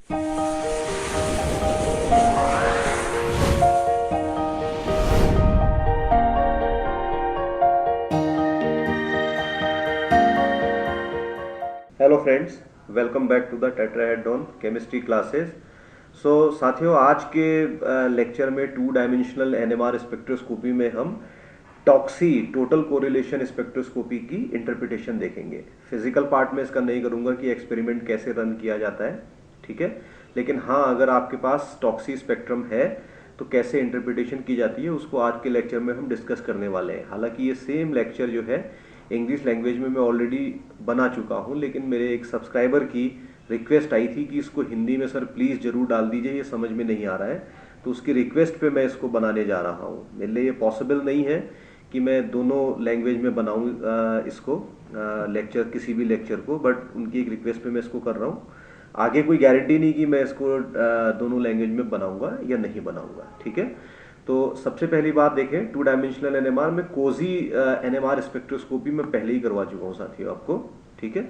Hello friends, welcome back to the tetrahedron chemistry classes. So साथियों, आज के lecture में टू डायमेंशनल एनएमआर स्पेक्ट्रोस्कोपी में हम टॉक्सी टोटल कोरिलेशन स्पेक्ट्रोस्कोपी की इंटरप्रिटेशन देखेंगे। फिजिकल पार्ट में इसका नहीं करूंगा कि एक्सपेरिमेंट कैसे रन किया जाता है, ठीक है, लेकिन हाँ, अगर आपके पास टॉक्सी स्पेक्ट्रम है तो कैसे इंटरप्रिटेशन की जाती है उसको आज के लेक्चर में हम डिस्कस करने वाले हैं। हालांकि ये सेम लेक्चर जो है इंग्लिश लैंग्वेज में मैं ऑलरेडी बना चुका हूँ, लेकिन मेरे एक सब्सक्राइबर की रिक्वेस्ट आई थी कि इसको हिंदी में सर प्लीज़ ज़रूर डाल दीजिए, ये समझ में नहीं आ रहा है। तो उसकी रिक्वेस्ट पे मैं इसको बनाने जा रहा हूँ। मेरे लिए ये पॉसिबल नहीं है कि मैं दोनों लैंग्वेज में बनाऊँ इसको लेक्चर, किसी भी लेक्चर को, बट उनकी एक रिक्वेस्ट पे मैं इसको कर रहा हूँ। आगे कोई गारंटी नहीं कि मैं इसको दोनों लैंग्वेज में बनाऊंगा या नहीं बनाऊंगा, ठीक है। तो सबसे पहली बात देखें, टू डायमेंशनल एनएमआर में कोजी एनएमआर स्पेक्ट्रोस्कोपी में पहले ही करवा चुका हूँ साथियों आपको, ठीक है।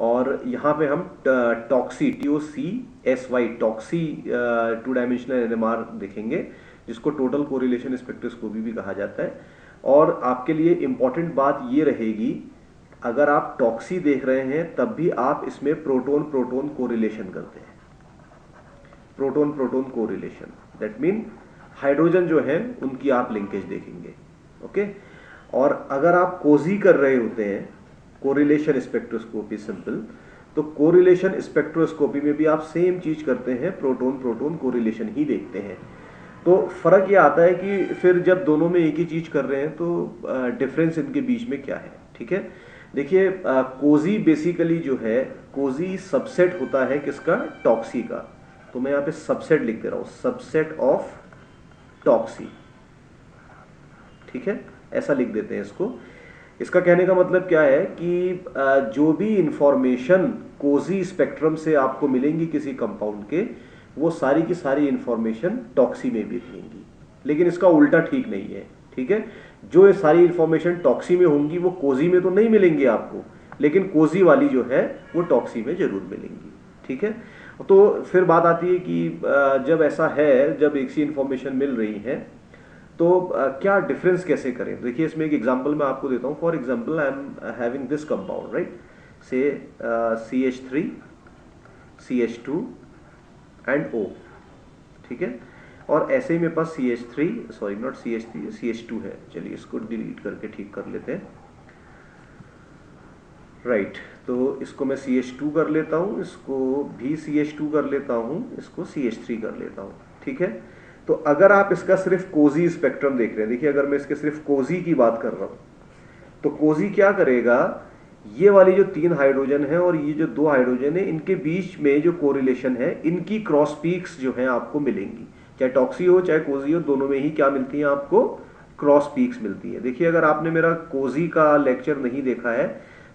और यहाँ पे हम taxi TOCSY taxi two dimensional NMR देखेंगे, जिसको टोटल कोरिलेशन स्पेक्ट्रोस्कोपी भी कहा जाता है। और आपके लिए इंपॉर्टेंट बात ये रहेगी, अगर आप टॉक्सी देख रहे हैं तब भी आप इसमें प्रोटोन प्रोटोन कोरिलेशन करते हैं। Proton proton correlation, that mean hydrogen जो है उनकी आप लिंकेज देखेंगे, ओके। और अगर आप कोजी कर रहे होते हैं, कोरिलेशन स्पेक्ट्रोस्कोपी सिंपल, तो कोरिलेशन स्पेक्ट्रोस्कोपी में भी आप सेम चीज करते हैं, प्रोटोन प्रोटोन कोरिलेशन ही देखते हैं। तो फर्क ये आता है कि फिर जब दोनों में एक ही चीज कर रहे हैं तो डिफरेंस इनके बीच में क्या है, ठीक है। देखिए, कोजी बेसिकली जो है, कोजी सबसेट होता है किसका? टॉक्सी का। तो मैं यहाँ पे सबसेट लिख दे रहा हूं, सबसेट ऑफ टॉक्सी, ठीक है, ऐसा लिख देते हैं इसको। इसका कहने का मतलब क्या है कि जो भी इंफॉर्मेशन कोजी स्पेक्ट्रम से आपको मिलेंगी किसी कंपाउंड के, वो सारी की सारी इंफॉर्मेशन टॉक्सी में भी मिलेंगी। लेकिन इसका उल्टा ठीक नहीं है, ठीक है। जो ये सारी इंफॉर्मेशन टॉक्सी में होंगी वो कोजी में तो नहीं मिलेंगी आपको, लेकिन कोजी वाली जो है वो टॉक्सी में जरूर मिलेंगी, ठीक है। तो फिर बात आती है कि जब ऐसा है, जब एक सी इंफॉर्मेशन मिल रही है तो क्या डिफरेंस कैसे करें। देखिए, इसमें एक एग्जांपल मैं आपको देता हूं। For example, I am having this compound, right, से CH3 CH2 एंड O, ठीक है। और ऐसे ही मेरे पास CH3, sorry not CH3, CH2 है। चलिए इसको डिलीट करके ठीक कर लेते हैं, राइट। तो इसको मैं CH2 कर लेता हूं, इसको भी CH2 कर लेता हूं, इसको CH3 कर लेता हूं, ठीक है। तो अगर आप इसका सिर्फ कोजी स्पेक्ट्रम देख रहे हैं, देखिए अगर मैं इसके सिर्फ कोजी की बात कर रहा हूं तो कोजी क्या करेगा, ये वाली जो 3 हाइड्रोजन है और ये जो 2 हाइड्रोजन है, इनके बीच में जो कोरिलेशन है, इनकी क्रॉस पीक्स जो है आपको मिलेंगी। चाहे टॉक्सी हो चाहे कोजी हो, दोनों में ही क्या मिलती है आपको? क्रॉस पीक्स मिलती है। देखिए, अगर आपने मेरा कोजी का लेक्चर नहीं देखा है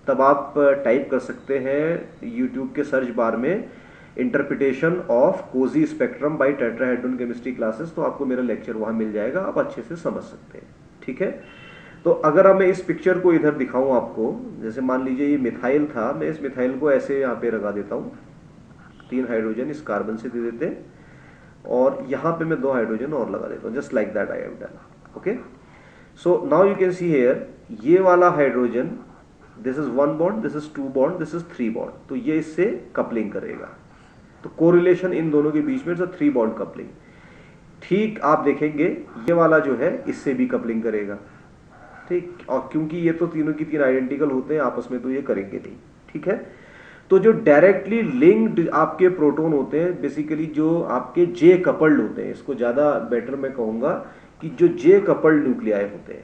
तब आप टाइप कर सकते हैं यूट्यूब के सर्च बार में interpretation of COSY spectrum by tetrahedron chemistry classes, तो आपको मेरा लेक्चर वहां मिल जाएगा, आप अच्छे से समझ सकते हैं, ठीक है। तो अगर मैं इस पिक्चर को इधर दिखाऊं आपको, जैसे मान लीजिए ये मिथाइल था, मैं इस मिथाइल को ऐसे यहाँ पे लगा देता हूँ, 3 हाइड्रोजन इस कार्बन से दे देते हैं और यहाँ पे मैं 2 हाइड्रोजन और लगा देता हूँ, just like that I have done, okay. So now you can see here, ये वाला hydrogen, this is 1 bond, this is 2 bond, this is 3 bond, तो ये इससे कपलिंग करेगा। तो कोरिलेशन इन दोनों के बीच में 3 बॉन्ड कपलिंग। ठीक आप देखेंगे ये वाला जो है इससे भी कपलिंग करेगा, ठीक। और क्योंकि ये तो तीनों की 3 आइडेंटिकल होते हैं आपस में, तो ये करेंगे नहीं, ठीक है। तो जो डायरेक्टली लिंक्ड आपके प्रोटॉन होते हैं, बेसिकली जो आपके जे कपल्ड होते हैं, इसको ज्यादा बेटर मैं कहूंगा कि जो जे कपल्ड न्यूक्लियाई होते हैं,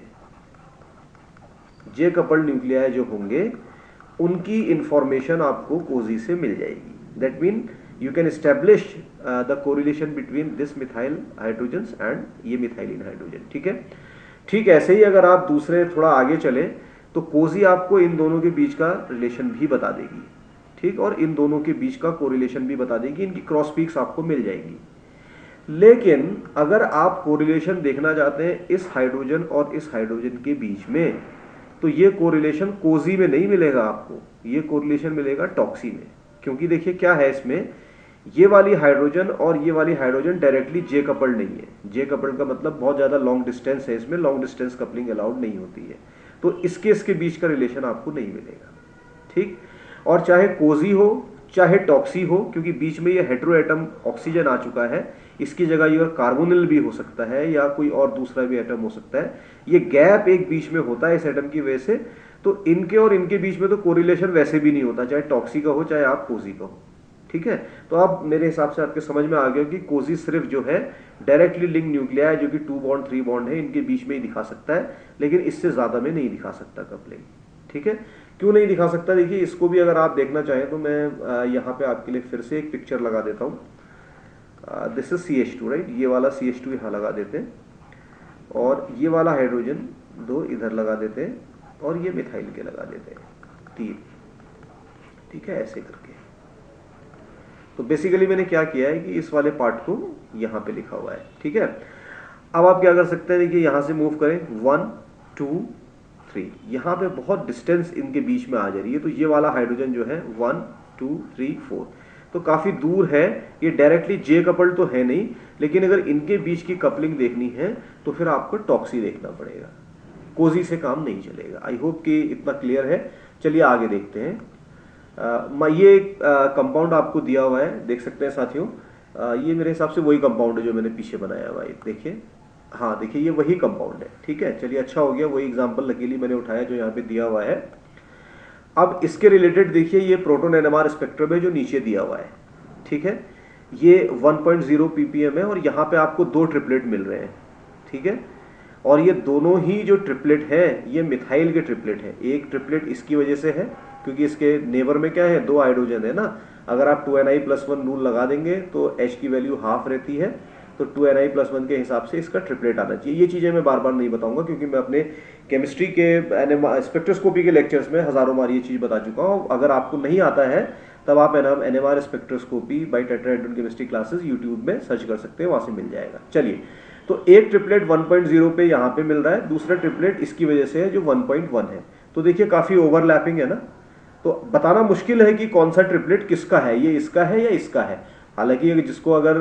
जे कपल्ड न्यूक्लियाई जो होंगे, उनकी इंफॉर्मेशन आपको कोजी से मिल जाएगी। That mean you can establish the correlation between this methyl hydrogens and ये methylene hydrogen, ठीक है। ठीक ऐसे ही अगर आप दूसरे थोड़ा आगे चले तो कोजी आपको इन दोनों के बीच का रिलेशन भी बता देगी, ठीक, और इन दोनों के बीच का कोरिलेशन भी बता देगी, इनकी क्रॉस पीक्स आपको मिल जाएंगी। लेकिन अगर आप कोरिलेशन देखना चाहते हैं इस हाइड्रोजन और इस हाइड्रोजन के बीच में, तो ये कोरिलेशन कोजी में नहीं मिलेगा आपको, ये कोरिलेशन मिलेगा टॉक्सी में। क्योंकि देखिए क्या है इसमें, ये वाली हाइड्रोजन और ये वाली हाइड्रोजन डायरेक्टली जे कपल्ड नहीं है। जे कपल्ड का मतलब बहुत ज्यादा लॉन्ग डिस्टेंस है, इसमें लॉन्ग डिस्टेंस कपलिंग अलाउड नहीं होती है, तो इसके बीच का रिलेशन आपको नहीं मिलेगा। ठीक, और चाहे कोजी हो चाहे टॉक्सी हो, क्योंकि बीच में ये हेटेरो एटम ऑक्सीजन आ चुका है, इसकी जगह ये कार्बोनिल भी हो सकता है या कोई और दूसरा भी एटम हो सकता है। ये गैप एक बीच में होता है इस एटम की वजह से, तो इनके और इनके बीच में तो कोरिलेशन वैसे भी नहीं होता, चाहे टॉक्सी का हो चाहे आप कोजी का हो। ठीक है, तो अब मेरे हिसाब से आपके समझ में आ गया कि कोजी सिर्फ जो है डायरेक्टली लिंक न्यूक्लियाई जो कि 2 बॉन्ड 3 बॉन्ड है इनके बीच में ही दिखा सकता है, लेकिन इससे ज्यादा में नहीं दिखा सकता कपलिंग। ठीक है, क्यों नहीं दिखा सकता, देखिए इसको भी अगर आप देखना चाहें तो मैं यहाँ पे आपके लिए फिर से एक पिक्चर लगा देता हूँ। दिस इज CH2 राइट, ये वाला CH2 यहाँ लगा देते हैं और ये वाला हाइड्रोजन 2 इधर लगा देते हैं और ये मिथाइल के लगा देते हैं 3। ठीक है, ऐसे करके। तो बेसिकली मैंने क्या किया है कि इस वाले पार्ट को यहाँ पे लिखा हुआ है। ठीक है, अब आप क्या कर सकते हैं, देखिए यहाँ से मूव करें 1 2 3, यहाँ पे बहुत डिस्टेंस इनके बीच में आ जा रही है, तो ये वाला हाइड्रोजन जो है 1 2 3 4 तो काफी दूर है, ये डायरेक्टली जे कपल्ड तो है नहीं, लेकिन अगर इनके बीच की कपलिंग देखनी है तो फिर आपको टॉक्सी देखना पड़ेगा, कोजी से काम नहीं चलेगा। आई होप कि इतना क्लियर है। चलिए आगे देखते हैं। ये कंपाउंड आपको दिया हुआ है, देख सकते हैं साथियों। ये मेरे हिसाब से वही कंपाउंड है जो मैंने पीछे बनाया हुआ है, देखिए। हाँ देखिए, ये वही कंपाउंड है। ठीक है, चलिए अच्छा हो गया, वही एग्जांपल लकीली मैंने उठाया जो यहाँ पे दिया हुआ है। अब इसके रिलेटेड देखिए, ये प्रोटॉन एनएमआर स्पेक्ट्रम है जो नीचे दिया हुआ है। ठीक है, ये 1.0 ppm है और यहाँ पे आपको 2 ट्रिपलेट मिल रहे हैं। ठीक है, और ये दोनों ही जो ट्रिपलेट है ये मिथाइल के ट्रिपलेट है। एक ट्रिपलेट इसकी वजह से है क्योंकि इसके नेबर में क्या है, 2 हाइड्रोजन है ना। अगर आप 2Ni+1 रूल लगा देंगे तो H की वैल्यू हाफ रहती है, तो 2Ni+1 के हिसाब से इसका ट्रिपलेट आना चाहिए। ये चीजें मैं बार बार नहीं बताऊंगा क्योंकि मैं अपने केमिस्ट्री के स्पेक्ट्रोस्कोपी के लेक्चर्स में हजारों बार ये चीज बता चुका हूँ। अगर आपको नहीं आता है तब आप NMR spectroscopy by tetrahedron chemistry classes YouTube में सर्च कर सकते हैं, वहां से मिल जाएगा। चलिए, तो एक ट्रिपलेट 1.0 पे यहाँ पे मिल रहा है, दूसरा ट्रिपलेट इसकी वजह से है जो 1.1 है। तो देखिए काफी ओवरलैपिंग है ना, तो बताना मुश्किल है कि कौन सा ट्रिपलेट किसका है, ये इसका है या इसका है। हालांकि जिसको अगर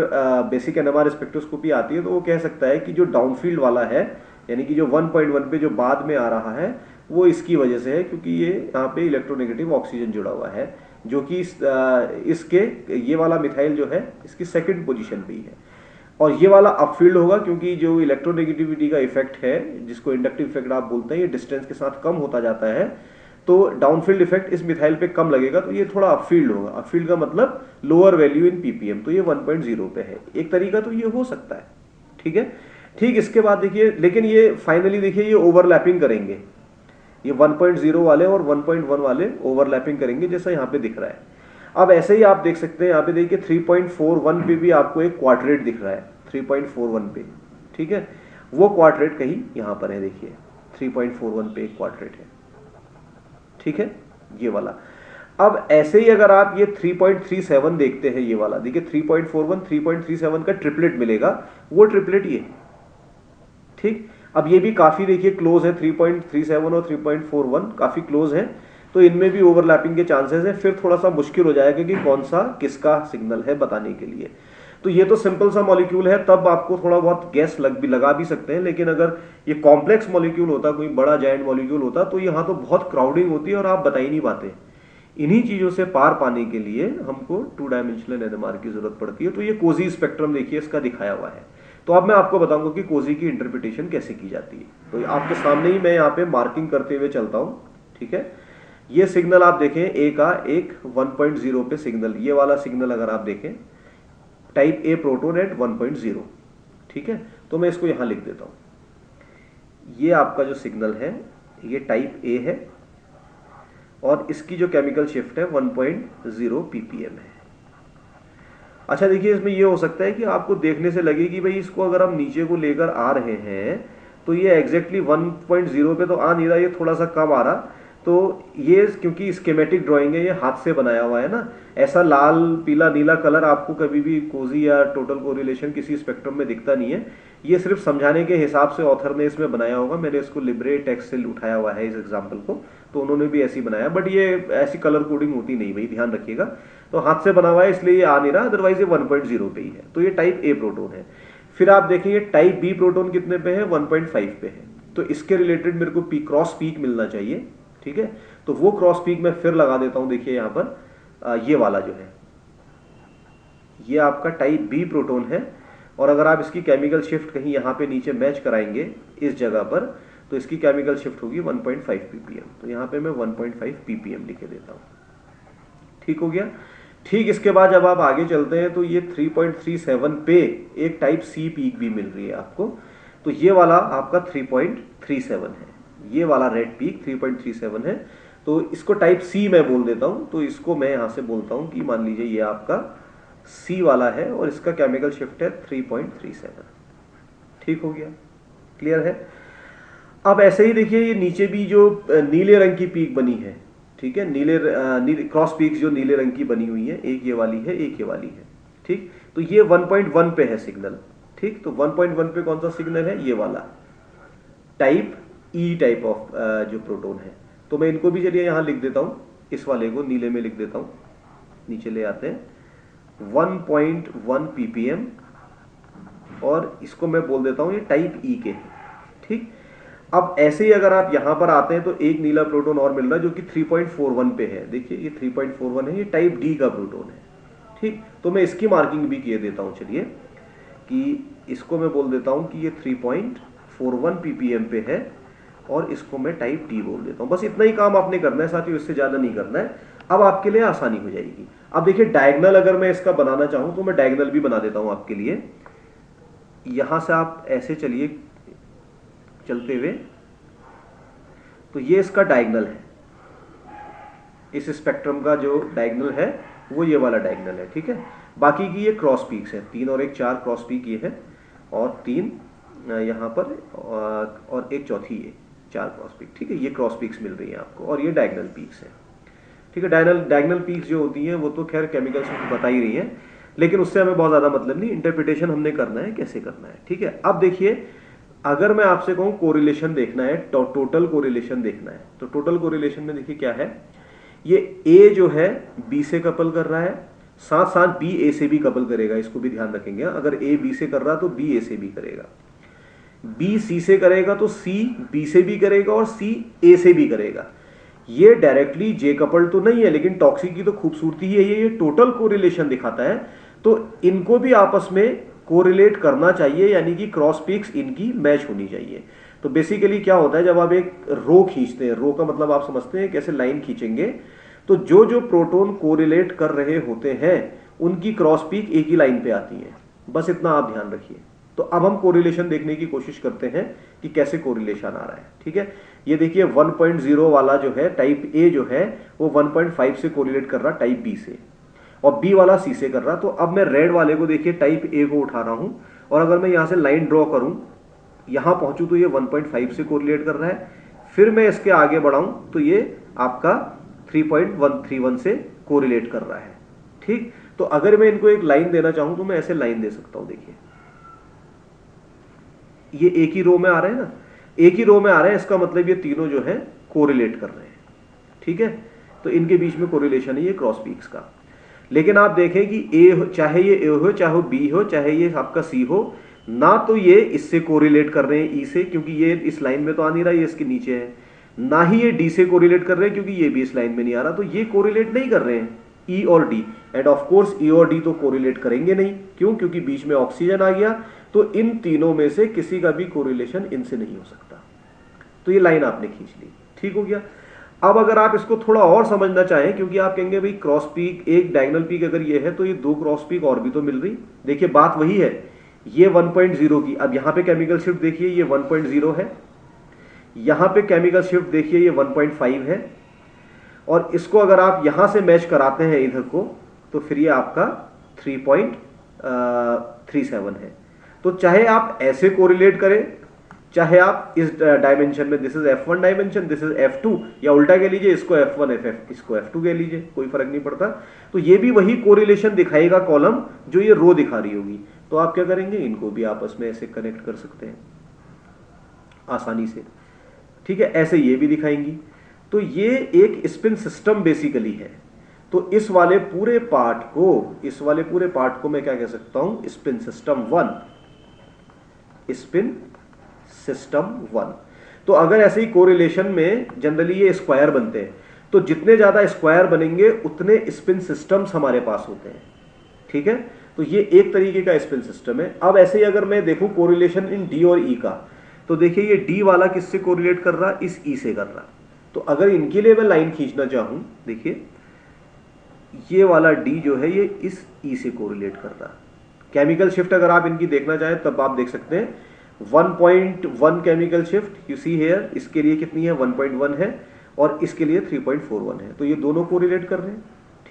बेसिक NMR स्पेक्ट्रोस्कोपी आती है तो वो कह सकता है कि जो डाउनफील्ड वाला है, यानी कि जो 1.1 पे जो बाद में आ रहा है, वो इसकी वजह से है क्योंकि ये यहाँ पे इलेक्ट्रोनेगेटिव ऑक्सीजन जुड़ा हुआ है, जो कि इसके ये वाला मिथाइल जो है इसकी सेकंड पोजीशन पे ही है। और ये वाला अपफील्ड होगा क्योंकि जो इलेक्ट्रोनेगेटिविटी का इफेक्ट है, जिसको इंडक्टिव इफेक्ट आप बोलते हैं, ये डिस्टेंस के साथ कम होता जाता है, तो डाउनफील्ड इफेक्ट इस मिथाइल पे कम लगेगा, तो ये थोड़ा अपफील्ड होगा। अपफील्ड का मतलब लोअर वैल्यू इन ppm, तो ये 1.0 पे है। एक तरीका तो ये हो सकता है। ठीक है, ठीक, इसके बाद देखिए, लेकिन ये फाइनली देखिए ये ओवरलैपिंग करेंगे, ये 1.0 वाले और 1.1 वाले ओवरलैपिंग करेंगे जैसा यहाँ पे दिख रहा है। अब ऐसे ही आप देख सकते हैं, यहाँ पे देखिए 3.41 पे भी आपको एक क्वाड्रेट दिख रहा है, 3.41 पे। ठीक है, वो क्वाड्रेट कहीं यहाँ पर है, देखिए 3.41 पे एक क्वाड्रेट है। ठीक है, ये वाला। अब ऐसे ही अगर आप ये 3.37 देखते हैं, ये वाला देखिए 3.41 3.37 का ट्रिपलेट मिलेगा, वो ट्रिपलेट ये। ठीक, अब ये भी काफी देखिए क्लोज है, 3.37 और 3.41 काफी क्लोज है, तो इनमें भी ओवरलैपिंग के चांसेस है। फिर थोड़ा सा मुश्किल हो जाएगा कि कौन सा किसका सिग्नल है बताने के लिए। तो ये तो सिंपल सा मॉलिक्यूल है, तब आपको थोड़ा बहुत गैस लगा भी सकते हैं, लेकिन अगर ये कॉम्प्लेक्स मॉलिक्यूल होता, कोई बड़ा जायंट मॉलिक्यूल होता, तो यहाँ तो बहुत क्राउडिंग होती है और आप बता ही नहीं पाते। इन्हीं चीजों से पार पाने के लिए हमको 2 डायमेंशनल NMR की जरूरत पड़ती है। तो ये कोजी स्पेक्ट्रम देखिए इसका दिखाया हुआ है। तो अब मैं आपको बताऊंगा कि कोजी की इंटरप्रिटेशन कैसे की जाती है। तो आपके सामने ही मैं यहाँ पे मार्किंग करते हुए चलता हूँ। ठीक है, ये सिग्नल आप देखें, ए का एक 1.0 पे सिग्नल, ये वाला सिग्नल अगर आप देखें, टाइप ए प्रोटोन एट 1.0। ठीक है, तो मैं इसको यहां लिख देता हूं। ये आपका जो सिग्नल है ये टाइप ए है और इसकी जो केमिकल शिफ्ट है 1.0 ppm है। अच्छा देखिए, इसमें ये हो सकता है कि आपको देखने से लगे कि भाई इसको अगर हम नीचे को लेकर आ रहे हैं तो ये एग्जैक्टली 1.0 पे तो आ नहीं रहा, ये थोड़ा सा कम आ रहा, तो ये क्योंकि स्कीमेटिक ड्राइंग है, ये हाथ से बनाया हुआ है ना, ऐसा लाल पीला नीला कलर आपको कभी भी कोजी या टोटल कोरिलेशन किसी स्पेक्ट्रम में दिखता नहीं है। ये सिर्फ समझाने के हिसाब से ऑथर ने इसमें बनाया होगा, मैंने इसको लिबरे टेक्स्ट से उठाया हुआ है इस एग्जाम्पल को, तो उन्होंने भी ऐसी बनाया, बट ये ऐसी कलर कोडिंग होती नहीं भाई, ध्यान रखिएगा। तो हाथ से बना हुआ है इसलिए ये आ नहीं रहा, अदरवाइज ये 1.0 पे ही है, तो ये टाइप ए प्रोटोन है। फिर आप देखेंगे टाइप बी प्रोटोन कितने पे है, 1.5 पे है। तो इसके रिलेटेड मेरे को क्रॉस पीक मिलना चाहिए, ठीक है। तो वो क्रॉस पीक मैं फिर लगा देता हूं, देखिए यहां पर ये वाला जो है ये आपका टाइप बी प्रोटोन है। और अगर आप इसकी केमिकल शिफ्ट कहीं यहां पे नीचे मैच कराएंगे इस जगह पर, तो इसकी केमिकल शिफ्ट होगी 1.5 ppm। तो यहां पे मैं 1.5 ppm लिखे देता हूं, ठीक हो गया। ठीक इसके बाद जब आप आगे चलते हैं तो ये 3.37 पे एक टाइप सी पीक भी मिल रही है आपको। तो ये वाला आपका 3.37 है, ये वाला रेड पीक 3.37 है। तो इसको टाइप सी मैं बोल देता हूं, तो इसको मैं यहां से बोलता हूं कि मान लीजिए ये आपका सी वाला है और इसका केमिकल शिफ्ट है 3.37, ठीक हो गया, क्लियर है। अब ऐसे ही देखिए ये नीचे भी जो नीले रंग की पीक बनी है, ठीक है, नीले क्रॉस पीक्स जो नीले रंग की बनी हुई है, एक ये वाली है एक ये वाली है, ठीक। तो ये 1.1 पे है सिग्नल, ठीक। तो 1.1 पे कौन सा सिग्नल है, ये वाला टाइप ई टाइप ऑफ जो प्रोटोन है। तो मैं इनको भी चलिए यहां लिख देता हूं, इस वाले को नीले में लिख देता हूं, नीचे ले आते हैं 1.1 ppm और इसको मैं बोल देता हूं ये टाइप ई के, ठीक। अब ऐसे ही अगर आप यहां पर आते हैं तो एक नीला प्रोटोन और मिल रहा है जो कि 3.41 पे है, देखिए ये 3.41 है, ये टाइप डी का प्रोटोन है, ठीक। तो मैं इसकी मार्किंग भी किए देता हूं, चलिए कि इसको मैं बोल देता हूं कि ये 3.41 ppm पे है और इसको मैं टाइप डी बोल देता हूं। बस इतना ही काम आपने करना है साथियों, इससे ज्यादा नहीं करना है। अब आपके लिए आसानी हो जाएगी। अब देखिए डायगोनल अगर मैं इसका बनाना चाहूं तो मैं डायगोनल भी बना देता हूं आपके लिए। यहां से आप ऐसे चलिए चलते हुए, तो ये इसका डायगोनल है, इस स्पेक्ट्रम का जो डायगोनल है वो ये वाला डायगोनल है, ठीक है। बाकी की ये क्रॉस पीक्स है, 3 और 1 4 क्रॉस पीक ये है, और 3 यहाँ पर और एक चौथी ये 4 क्रॉस पीक, ठीक है। ये क्रॉस पीक्स मिल रही है आपको और ये डायगोनल पीक्स है, ठीक है। डायगोनल पीक्स जो होती हैं वो तो खैर केमिकल से बता ही रही है, लेकिन उससे हमें बहुत ज्यादा मतलब नहीं, इंटरप्रिटेशन हमने करना है कैसे करना है, ठीक है। अब देखिए अगर मैं आपसे कहूं कोरिलेशन देखना है, टोटल कोरिलेशन देखना है, तो टोटल कोरिलेशन में देखिए क्या है, ये ए जो है बी से कपल कर रहा है, साथ साथ बी ए से भी कपल करेगा, इसको भी ध्यान रखेंगे। अगर ए बी से कर रहा तो बी ए से भी करेगा, बी सी से करेगा तो सी बी से भी करेगा और सी ए से भी करेगा। ये डायरेक्टली जे कपल तो नहीं है, लेकिन टॉक्सिक की तो खूबसूरती ही है, ये टोटल कोरिलेशन दिखाता है। तो इनको भी आपस में कोरिलेट करना चाहिए, यानी कि क्रॉस पीक्स इनकी मैच होनी चाहिए। तो बेसिकली क्या होता है, जब आप एक रो खींचते हैं, रो का मतलब आप समझते हैं कैसे लाइन खींचेंगे, तो जो जो प्रोटोन कोरिलेट कर रहे होते हैं उनकी क्रॉस पीक एक ही लाइन पे आती है, बस इतना आप ध्यान रखिए। तो अब हम कोरिलेशन देखने की कोशिश करते हैं कि कैसे कोरिलेशन आ रहा है, ठीक है। ये देखिए 1.0 वाला जो है टाइप ए जो है वो 1.5 से कोरिलेट कर रहा टाइप बी से, और बी वाला सी से कर रहा। तो अब मैं रेड वाले को देखिए टाइप ए को उठा रहा हूं, और अगर मैं यहां से लाइन ड्रॉ करूं, यहां पहुंचू तो ये 1.5 से कोरिलेट कर रहा है, फिर मैं इसके आगे बढ़ाऊं तो ये आपका 3.131 से कोरिलेट कर रहा है, ठीक। तो अगर मैं इनको एक लाइन देना चाहूं तो मैं ऐसे लाइन दे सकता हूं, देखिए ये एक ही रो में आ रहे हैं ना, एक ही रो में आ रहे हैं, इसका मतलब ये तीनों जो है कोरिलेट कर रहे हैं, ठीक है। तो इनके बीच में कोरिलेशन है ये क्रॉस पीक्स का। लेकिन आप देखें कि ए चाहे ये ए हो, चाहे बी हो, चाहे ये आपका सी हो, ना तो ये इससे कोरिलेट कर रहे हैं ई से, क्योंकि ये इस लाइन में तो आ नहीं रहा, ये इसके नीचे है, ना ही ये डी से कोरिलेट कर रहे हैं क्योंकि ये भी इस लाइन में नहीं आ रहा। तो ये कोरिलेट नहीं कर रहे हैं ई और डी, एंड ऑफ कोर्स ई और डी तो कोरिलेट करेंगे नहीं, क्यों, क्योंकि बीच में ऑक्सीजन आ गया। तो इन तीनों में से किसी का भी कोरिलेशन इनसे नहीं हो सकता। तो ये लाइन आपने खींच ली, ठीक हो गया। अब अगर आप इसको थोड़ा और समझना चाहें, क्योंकि आप कहेंगे भाई क्रॉस पीक, एक डायगोनल पीक अगर ये है तो ये 2 क्रॉस पीक और भी तो मिल रही। देखिए बात वही है, ये 1.0 की, अब यहां पे केमिकल शिफ्ट देखिए ये 1.0 है, यहां पे केमिकल शिफ्ट देखिए ये 1.5 है, और इसको अगर आप यहां से मैच कराते हैं इधर को, तो फिर ये आपका 3.37 है। तो चाहे आप ऐसे कोरिलेट करें चाहे आप इस डायमेंशन में this is F1 dimension, this is F2, या उल्टा कह लीजिए, इसको F1 इसको F2 कह लीजिए, कोई फर्क नहीं पड़ता। तो ये भी वही कोरिलेशन दिखाएगा कॉलम जो ये रो दिखा रही होगी। तो आप क्या करेंगे, इनको भी आपस में ऐसे कनेक्ट कर सकते हैं आसानी से, ठीक है। ऐसे ये भी दिखाएंगी। तो ये एक स्पिन सिस्टम बेसिकली है। तो इस वाले पूरे पार्ट को मैं क्या कह सकता हूं, स्पिन सिस्टम 1, स्पिन सिस्टम 1। तो अगर ऐसे ही कोरिलेशन में जनरली ये स्क्वायर बनते हैं, तो जितने ज्यादा स्क्वायर बनेंगे उतने स्पिन सिस्टम्स हमारे पास होते हैं, ठीक है। तो ये एक तरीके का स्पिन सिस्टम है। अब ऐसे ही अगर मैं देखूं कोरिलेशन इन डी और ई का, तो देखिए ये डी वाला किससे कोरिलेट कर रहा, इस ई से कर रहा। तो अगर इनके लिए मैं लाइन खींचना चाहूं, देखिए ये वाला डी जो है ये इस ई से कोरिलेट कर रहा। केमिकल शिफ्ट अगर आप इनकी देखना चाहें तब आप देख सकते हैं 1.1 chemical shift, you see here, इसके लिए कितनी है 1.1 है और इसके लिए 3.41 है। तो ये दोनों कोरिलेट कर रहे हैं,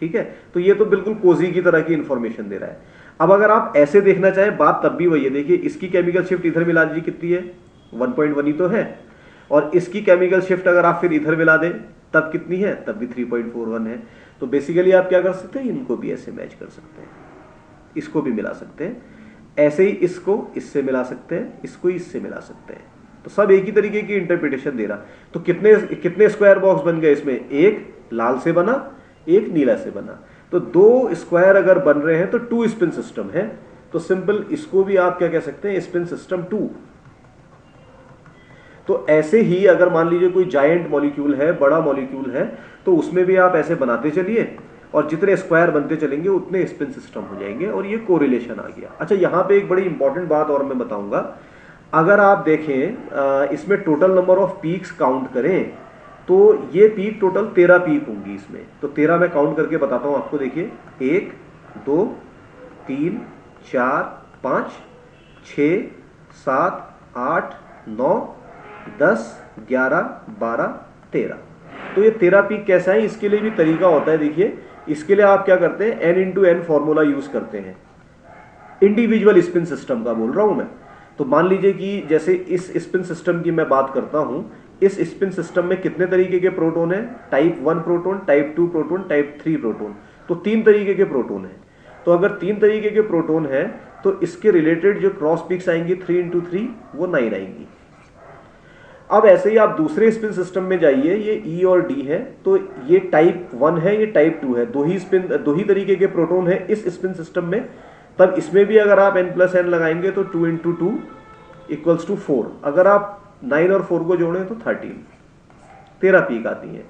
ठीक है। तो ये तो बिल्कुल कोजी की तरह की इंफॉर्मेशन दे रहा है। अब अगर आप ऐसे देखना चाहें बात तब भी वही है। देखिए इसकी केमिकल शिफ्ट इधर मिला दीजिए, कितनी है 1.1 ही तो है, और इसकी केमिकल शिफ्ट अगर आप फिर इधर मिला दें तब कितनी है, तब भी 3.41 है। तो बेसिकली आप क्या कर सकते हैं, इनको भी ऐसे मैच कर सकते हैं, इसको भी मिला सकते हैं, ऐसे ही इसको इससे मिला सकते हैं, इसको इससे मिला सकते हैं। तो सब एक ही तरीके की इंटरप्रिटेशन दे रहा। तो कितने स्क्वायर बॉक्स बन गए इसमें, एक लाल से बना, एक नीला से बना। तो दो स्क्वायर अगर बन रहे हैं तो 2 स्पिन सिस्टम है। तो सिंपल इसको भी आप क्या कह सकते हैं, स्पिन सिस्टम 2। तो ऐसे ही अगर मान लीजिए कोई जायंट मॉलिक्यूल है, बड़ा मॉलिक्यूल है, तो उसमें भी आप ऐसे बनाते चलिए और जितने स्क्वायर बनते चलेंगे उतने स्पिन सिस्टम हो जाएंगे, और ये कोरिलेशन आ गया। अच्छा, यहां पे एक बड़ी इंपॉर्टेंट बात और मैं बताऊंगा। अगर आप देखें इसमें total number of peaks count करें तो ये पीक टोटल 13 पीक होंगी इसमें। तो 13 मैं काउंट करके बताता हूं आपको। देखिए 1 2 3 4 5 6 7 8 9 10 11 12 13। तो ये 13 पीक कैसा है, इसके लिए भी तरीका होता है। देखिए इसके लिए आप क्या करते हैं, n×n फॉर्मूला यूज करते हैं। इंडिविजुअल स्पिन सिस्टम का बोल रहा हूं मैं। तो मान लीजिए कि जैसे इस स्पिन सिस्टम की मैं बात करता हूं, इस स्पिन सिस्टम में कितने तरीके के प्रोटॉन है, type 1 proton, type 2 proton, type 3 proton. तो 3 तरीके के प्रोटॉन है। तो अगर 3 तरीके के प्रोटॉन है तो इसके रिलेटेड जो क्रॉस पिक्स आएंगी 3×3 वो 9 आएंगी। अब ऐसे ही आप दूसरे स्पिन सिस्टम में जाइए, ये ई और डी है, तो ये टाइप 1 है, ये टाइप 2 है। दो ही तरीके के प्रोटॉन है इस स्पिन सिस्टम में। तब इसमें भी अगर आप n+n लगाएंगे तो 2×2 = 4। अगर आप 9 और 4 को जोड़ें तो 13 पीक आती है।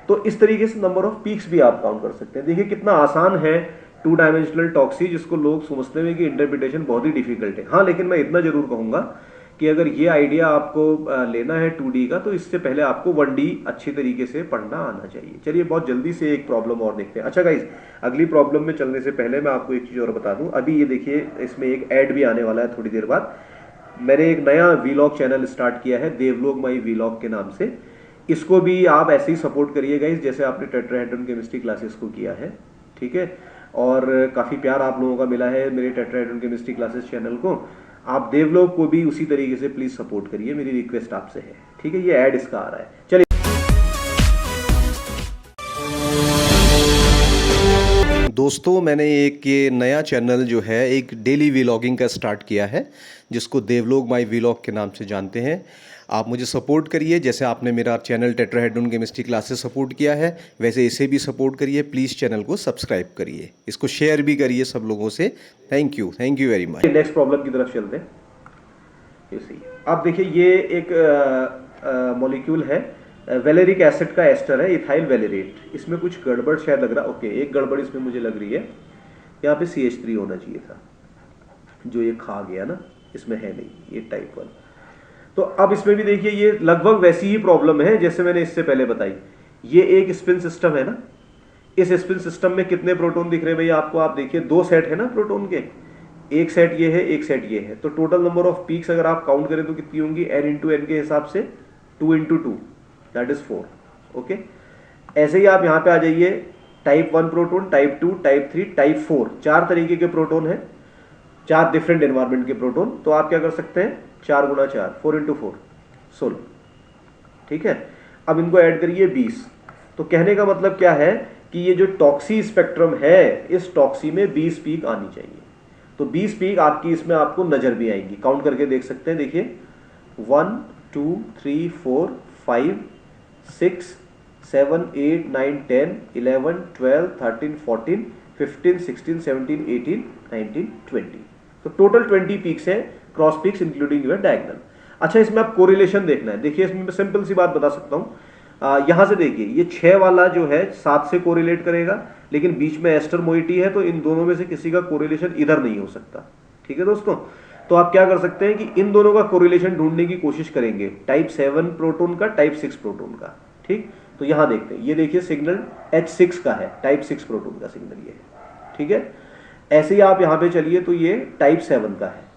तो इस तरीके से नंबर ऑफ पीक्स भी आप काउंट कर सकते हैं। देखिए कितना आसान है 2 डायमेंशनल टॉक्सी, जिसको लोग समझते हैं कि इंटरप्रिटेशन बहुत ही डिफिकल्ट है। हाँ, लेकिन मैं इतना जरूर कहूंगा कि अगर ये आइडिया आपको लेना है 2D का, तो इससे पहले आपको 1D अच्छी तरीके से पढ़ना आना चाहिए। चलिए बहुत जल्दी से एक प्रॉब्लम और देखते हैं। अच्छा गाइस, अगली प्रॉब्लम में चलने से पहले मैं आपको एक चीज़ और बता दूं। अभी ये देखिए इसमें एक ऐड भी आने वाला है थोड़ी देर बाद। मैंने एक नया वीलॉग चैनल स्टार्ट किया है, देवलोक माई वीलॉग के नाम से। इसको भी आप ऐसे ही सपोर्ट करिए गाइस, जैसे आपने टेट्राहेड्रॉन केमिस्ट्री क्लासेस को किया है, ठीक है। और काफ़ी प्यार आप लोगों का मिला है मेरे टेट्राहेड्रॉन केमिस्ट्री क्लासेस चैनल को। आप देवलोक को भी उसी तरीके से प्लीज सपोर्ट करिए, मेरी रिक्वेस्ट आपसे है, ठीक है। ये ऐड इसका आ रहा है। चलिए दोस्तों, मैंने एक ये नया चैनल जो है एक डेली व्लॉगिंग का स्टार्ट किया है, जिसको देवलोक माई व्लॉग के नाम से जानते हैं। आप मुझे सपोर्ट करिए, जैसे आपने मेरा channel tetrahedron chemistry classes support किया है, वैसे इसे भी सपोर्ट करिए। प्लीज़ चैनल को सब्सक्राइब करिए, इसको शेयर भी करिए सब लोगों से। Thank you very much. Next problem की तरफ चलते हैं। अब देखिए ये एक मॉलिक्यूल है, वेलेरिक एसिड का एस्टर है, इथाइल वेलेरेट। इसमें कुछ गड़बड़ शायद लग रहा, ओके, एक गड़बड़ इसमें मुझे लग रही है। यहाँ पे CH3 होना चाहिए था, जो ये खा गया ना, इसमें है नहीं, ये टाइप 1। तो अब इसमें भी देखिए ये लगभग वैसी ही प्रॉब्लम है जैसे मैंने इससे पहले बताई। ये एक स्पिन सिस्टम है ना, इस स्पिन सिस्टम में कितने प्रोटॉन दिख रहे हैं भैया आपको? आप देखिए 2 सेट है ना प्रोटॉन के, एक सेट ये है, एक सेट ये है। तो टोटल नंबर ऑफ पीक्स अगर आप काउंट करें तो कितनी होंगी, n×n के हिसाब से 2×2 दैट इज 4। ओके, ऐसे ही आप यहाँ पे आ जाइए, type 1 proton, type 2, type 3, type 4, 4 तरीके के प्रोटॉन है, 4 डिफरेंट एनवायरमेंट के प्रोटॉन। तो आप क्या कर सकते हैं, 4 गुना 4, 4 इंटू 4 16, ठीक है। अब इनको ऐड करिए 20। तो कहने का मतलब क्या है कि ये जो टॉक्सी स्पेक्ट्रम है, इस टॉक्सी में 20 पीक आनी चाहिए। तो 20 पीक आपकी इसमें आपको नजर भी आएंगी, काउंट करके देख सकते हैं। देखिए 1 2 3 4 5 6 7 8 9 10 11 12 13 14 15 16 17 18 19 20। तो टोटल 20 पीक्स है, cross peaks including your diagonal. अच्छा, इसमें आप कोरिलेशन देखना है। देखिए इसमें मैं सिंपल सी बात बता सकता हूं, यहां से देखिए ये 6 वाला जो है 7 से कोरिलेट करेगा, लेकिन बीच में एस्टर मोइटी है, तो इन दोनों में से किसी का कोरिलेशन इधर नहीं हो सकता। ठीक है दोस्तों, तो आप क्या कर सकते हैं कि इन दोनों का कोरिलेशन ढूंढने की कोशिश करेंगे, टाइप 7 प्रोटॉन का, टाइप 6 प्रोटॉन का। ठीक, तो यहां देखते हैं, ये देखिए सिग्नल H6 का है, टाइप 6 प्रोटॉन का सिग्नल ये है। ठीक है, ऐसे ही आप यहां पे चलिए तो ये टाइप 7 का है।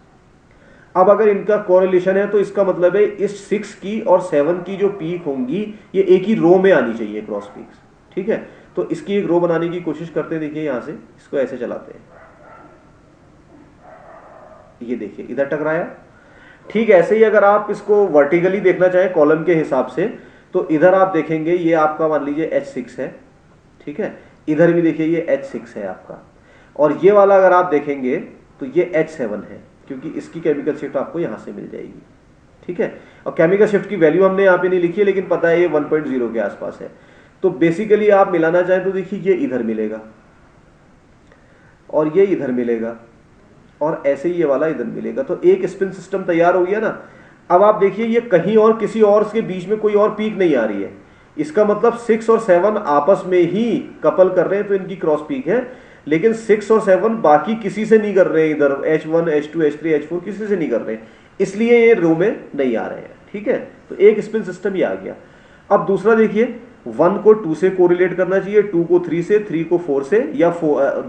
अब अगर इनका कोरिलेशन है तो इसका मतलब है इस 6 की और 7 की जो पीक होंगी ये एक ही रो में आनी चाहिए, क्रॉस पीक्स। ठीक है, तो इसकी एक रो बनाने की कोशिश करते हैं। देखिए यहां से इसको ऐसे चलाते हैं, ये देखिए इधर टकराया। ठीक, ऐसे ही अगर आप इसको वर्टिकली देखना चाहें कॉलम के हिसाब से, तो इधर आप देखेंगे ये आपका मान लीजिए H6 है। ठीक है, इधर भी देखिए ये H6 है आपका, और ये वाला अगर आप देखेंगे तो ये H7 है, क्योंकि इसकी केमिकल शिफ्ट आपको यहां से मिल जाएगी। ठीक है, और केमिकल शिफ्ट की वैल्यू हमने यहाँ पे नहीं लिखी है, लेकिन पता है ये 1.0 के आसपास है। तो बेसिकली आप मिलाना चाहें तो देखिए ये इधर मिलेगा और ये इधर मिलेगा और ऐसे ही ये वाला इधर मिलेगा, तो एक स्पिन सिस्टम तैयार हो गया ना। अब आप देखिए ये कहीं और किसी और के बीच में कोई और पीक नहीं आ रही है, इसका मतलब 6 और 7 आपस में ही कपल कर रहे हैं, तो इनकी क्रॉस पीक है। लेकिन 6 और 7 बाकी किसी से नहीं कर रहे हैं, इधर H1 H2 H3 H4 किसी से नहीं कर रहे हैं, इसलिए ये रो में नहीं आ रहे हैं। ठीक है, तो एक स्पिन सिस्टम ये आ गया। अब दूसरा देखिए, 1 को 2 से कोरिलेट करना चाहिए, 2 को 3 से, 3 को 4 से, या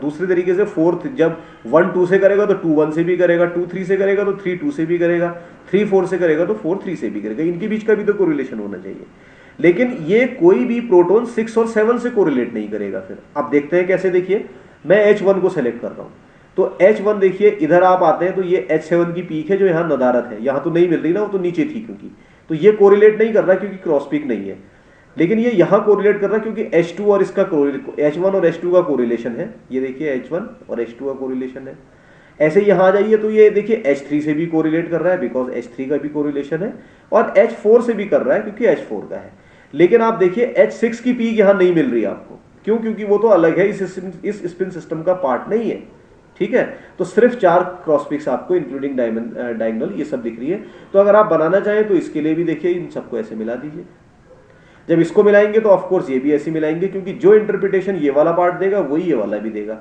दूसरे तरीके से 4 जब 1 2 से करेगा तो 2 1 से भी करेगा, 2 3 से करेगा तो 3 2 से भी करेगा, 3 4 से करेगा तो 4 3 से भी करेगा। इनके बीच का भी तो कोरिलेशन होना चाहिए, लेकिन ये कोई भी प्रोटॉन 6 और 7 से कोरिलेट नहीं करेगा। फिर अब देखते हैं कैसे। देखिए मैं H1 को सेलेक्ट कर रहा हूं, तो H1 देखिए इधर आप आते हैं तो ये H7 की पीक है जो यहां नदारत है, यहां तो नहीं मिल रही ना, वो तो नीचे थी क्योंकि, तो ये कोरिलेट नहीं कर रहा क्योंकि क्रॉस पीक नहीं है। लेकिन ये यहां कोरिलेट कर रहा है क्योंकि H2 और इसका H1 और H2 का कोरिलेशन है। ये देखिए H1 और H2 का कोरिलेशन है। ऐसे यहां आ जाइए तो ये देखिए H3 से भी कोरिलेट कर रहा है, बिकॉज H3 का भी कोरिलेशन है, और H4 से भी कर रहा है क्योंकि H4 का है। लेकिन आप देखिए H6 की पीक यहां नहीं मिल रही आपको, क्यों? क्योंकि वो तो अलग है, इस स्पिन सिस्टम का पार्ट नहीं है। ठीक है, तो सिर्फ 4 क्रॉस पिक्स आपको इंक्लूडिंग डायगोनल ये सब दिख रही है। तो अगर आप बनाना चाहें तो इसके लिए भी देखिए इन सबको ऐसे मिला दीजिए। जब इसको मिलाएंगे तो ऑफकोर्स ये भी ऐसे मिलाएंगे, क्योंकि जो इंटरप्रिटेशन ये वाला पार्ट देगा वही ये वाला भी देगा।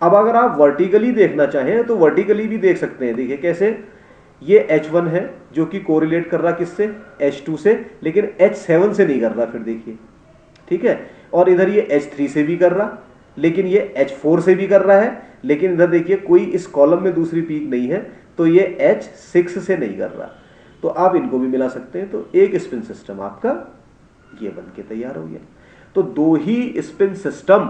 अब अगर आप वर्टिकली देखना चाहें तो वर्टिकली भी देख सकते हैं। देखिए कैसे, ये H1 है जो कि कोरिलेट कर रहा किससे, H2 से, लेकिन H7 से नहीं कर रहा। फिर देखिए, ठीक है, और इधर ये H3 से भी कर रहा, लेकिन ये H4 से भी कर रहा है, लेकिन इधर देखिए कोई इस कॉलम में दूसरी पीक नहीं है, तो ये H6 से नहीं कर रहा। तो आप इनको भी मिला सकते हैं, तो एक स्पिन सिस्टम आपका ये बन के तैयार हो गया। तो 2 ही स्पिन सिस्टम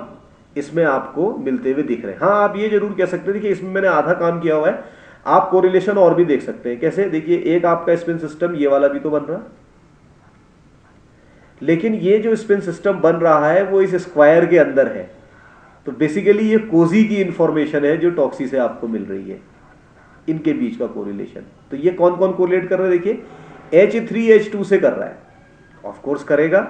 इसमें आपको मिलते हुए दिख रहे हैं। हाँ, आप ये जरूर कह सकते हैं कि इसमें मैंने आधा काम किया हुआ है। आप कोरिलेशन और भी देख सकते हैं। कैसे? देखिए एक आपका स्पिन सिस्टम ये वाला भी तो बन रहा, लेकिन ये जो स्पिन सिस्टम बन रहा है वो इस स्क्वायर के अंदर है। तो बेसिकली ये कोजी की इंफॉर्मेशन है जो टॉक्सी से आपको मिल रही है, इनके बीच का कोरिलेशन। तो ये कौन कौन कोरिलेट कर रहा है? देखिए H3 H2 से कर रहा है, ऑफ कोर्स करेगा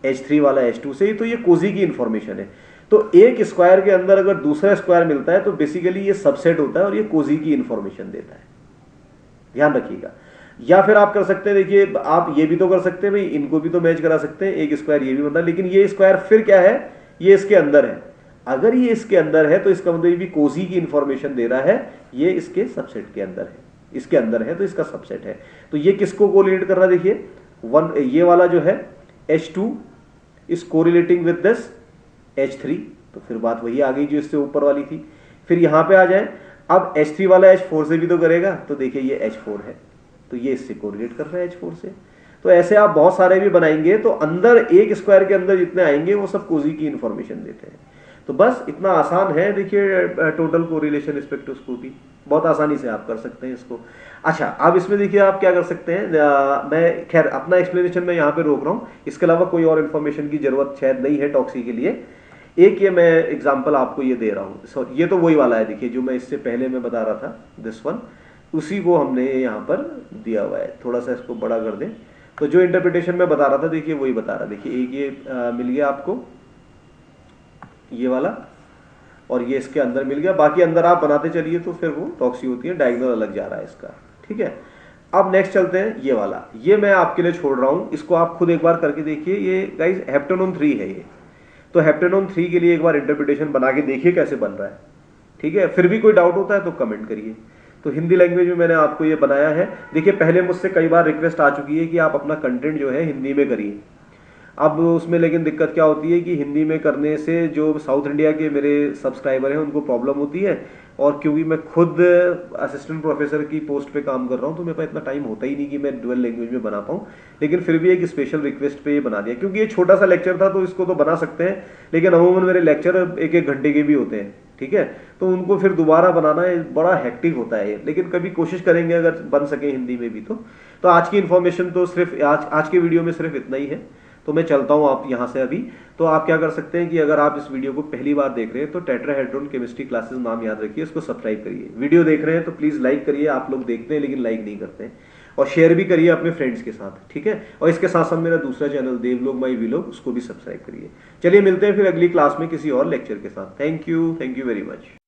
H3 वाला H2 से ही, तो ये कोजी की इंफॉर्मेशन है। तो एक स्क्वायर के अंदर अगर दूसरा स्क्वायर मिलता है तो बेसिकली ये सबसेट होता है और ये कोजी की इंफॉर्मेशन देता है, ध्यान रखिएगा। या फिर आप कर सकते हैं, देखिए आप ये भी तो कर सकते हैं भाई, इनको भी तो मैच करा सकते हैं, एक स्क्वायर ये भी बनता है, लेकिन ये स्क्वायर फिर क्या है, ये इसके अंदर है। अगर ये इसके अंदर है तो इसका मतलब ये भी कोजी की इंफॉर्मेशन दे रहा है, ये इसके सबसेट के अंदर है, इसके अंदर है तो इसका सबसेट है। तो ये किसको कोरिलेट कर रहा है? देखिए ये वाला जो है H2 is correlating with this H3, तो फिर बात वही आ गई जो इससे ऊपर वाली थी। फिर यहां पे आ जाए, अब H3 वाला H4 से भी तो करेगा, तो देखिए ये H4 है, तो ये इससे कोरिलेट कर रहा है H4 से। तो ऐसे आप बहुत सारे भी बनाएंगे, तो अंदर एक स्क्वायर के अंदर जितने आएंगे वो सब कोजी की इंफॉर्मेशन देते हैं। तो बस इतना आसान है, देखिए टोटल कोरिलेशन स्पेक्ट्रोस्कोपी बहुत आसानी से आप कर सकते हैं इसको। अच्छा, अब इसमें देखिए आप क्या कर सकते हैं, मैं खैर अपना एक्सप्लेनेशन मैं यहाँ पे रोक रहा हूँ, इसके अलावा कोई और इन्फॉर्मेशन की जरूरत शायद नहीं है टॉक्सी के लिए। एक ये मैं एग्जांपल आपको ये दे रहा हूँ, ये तो वही वाला है देखिए जो मैं इससे पहले मैं बता रहा था, दिस वन, उसी को हमने यहाँ पर दिया हुआ है। थोड़ा सा इसको बड़ा कर दें, तो जो इंटरप्रिटेशन मैं बता रहा था देखिए वही बता रहा। देखिए एक ये मिल गया आपको ये वाला, और ये इसके अंदर मिल गया, बाकी अंदर आप बनाते चलिए तो फिर वो टॉक्सी होती है, डायगोनल अलग जा रहा है इसका, ठीक है। अब नेक्स्ट चलते हैं ये वाला, ये मैं आपके लिए छोड़ रहा हूँ, इसको आप खुद एक बार करके देखिए। ये गाइस हेप्टेनोन 3 है ये, तो हेप्टेनोन 3 के लिए एक बार इंटरप्रिटेशन बना के देखिए कैसे बन रहा है, ठीक है। फिर भी कोई डाउट होता है तो कमेंट करिए। तो हिंदी लैंग्वेज में मैंने आपको ये बनाया है। देखिए पहले मुझसे कई बार रिक्वेस्ट आ चुकी है कि आप अपना कंटेंट जो है हिंदी में करिए। अब उसमें लेकिन दिक्कत क्या होती है कि हिंदी में करने से जो साउथ इंडिया के मेरे सब्सक्राइबर हैं उनको प्रॉब्लम होती है, और क्योंकि मैं खुद असिस्टेंट प्रोफेसर की पोस्ट पे काम कर रहा हूँ तो मेरे पास इतना टाइम होता ही नहीं कि मैं डुअल लैंग्वेज में बना पाऊँ। लेकिन फिर भी एक स्पेशल रिक्वेस्ट पे ये बना दिया, क्योंकि ये छोटा सा लेक्चर था तो इसको तो बना सकते हैं, लेकिन अमूमन मेरे लेक्चर 1-1 घंटे के भी होते हैं, ठीक है। तो उनको फिर दोबारा बनाना बड़ा हेक्टिक होता है, लेकिन कभी कोशिश करेंगे अगर बन सके हिंदी में भी तो आज की इन्फॉर्मेशन तो सिर्फ आज के वीडियो में सिर्फ इतना ही है। तो मैं चलता हूँ आप यहाँ से अभी। तो आप क्या कर सकते हैं कि अगर आप इस वीडियो को पहली बार देख रहे हैं तो टेट्राहेड्रॉन केमिस्ट्री क्लासेस नाम याद रखिए, इसको सब्सक्राइब करिए। वीडियो देख रहे हैं तो प्लीज़ लाइक करिए, आप लोग देखते हैं लेकिन लाइक नहीं करते हैं, और शेयर भी करिए अपने फ्रेंड्स के साथ, ठीक है। और इसके साथ साथ मेरा दूसरा चैनल देवलोग माई वीलॉग, उसको भी सब्सक्राइब करिए। चलिए मिलते हैं फिर अगली क्लास में किसी और लेक्चर के साथ। Thank you very much.